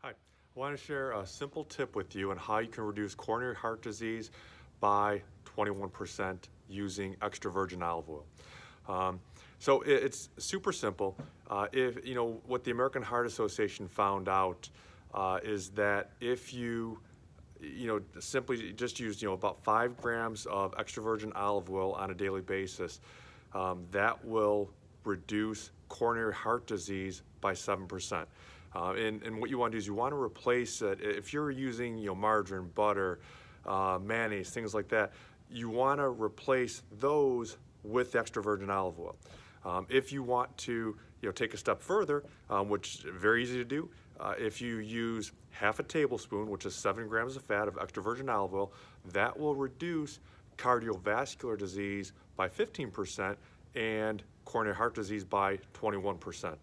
Hi, I want to share a simple tip with you on how you can reduce coronary heart disease by 21% using extra virgin olive oil. It's super simple. If you know what the American Heart Association found out is that if you simply just use about 5 grams of extra virgin olive oil on a daily basis, that will reduce coronary heart disease by 7%. And what you want to do is you want to replace it. If you're using margarine, butter, mayonnaise, things like that, you want to replace those with extra virgin olive oil. If you want to take a step further, which is very easy to do, if you use half a tablespoon, which is 7 grams of fat of extra virgin olive oil, that will reduce cardiovascular disease by 15% and coronary heart disease by 21%.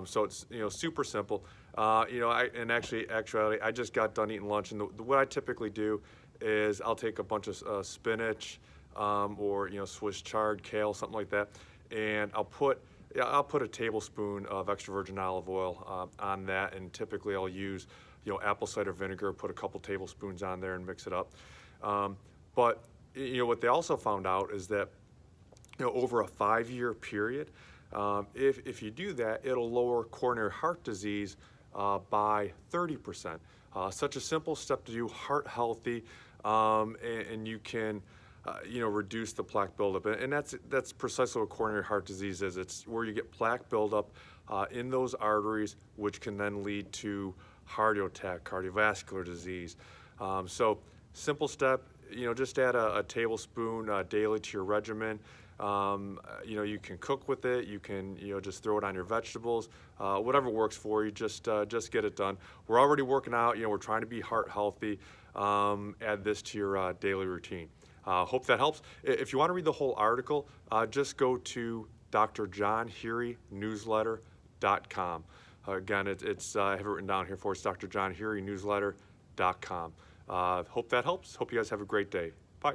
So it's super simple. Actually, I just got done eating lunch, and what I typically do is I'll take a bunch of spinach or Swiss chard, kale, something like that, and I'll put a tablespoon of extra virgin olive oil on that, and typically I'll use apple cider vinegar, put a couple tablespoons on there and mix it up. But what they also found out is that over a 5-year period, if you do that, it'll lower coronary heart disease by 30%. Such a simple step to do, heart healthy, and you can reduce the plaque buildup. And that's precisely what coronary heart disease is. It's where you get plaque buildup in those arteries, which can then lead to heart attack, cardiovascular disease. So simple step, just add a tablespoon daily to your regimen. You can cook with it. You can just throw it on your vegetables. Whatever works for you, just get it done. We're already working out. We're trying to be heart healthy. Add this to your daily routine. Hope that helps. If you want to read the whole article, just go to Dr. John Heary newsletter.com. Again, I have it written down here for us, Dr. John Heary newsletter.com. Hope that helps. Hope you guys have a great day. Bye.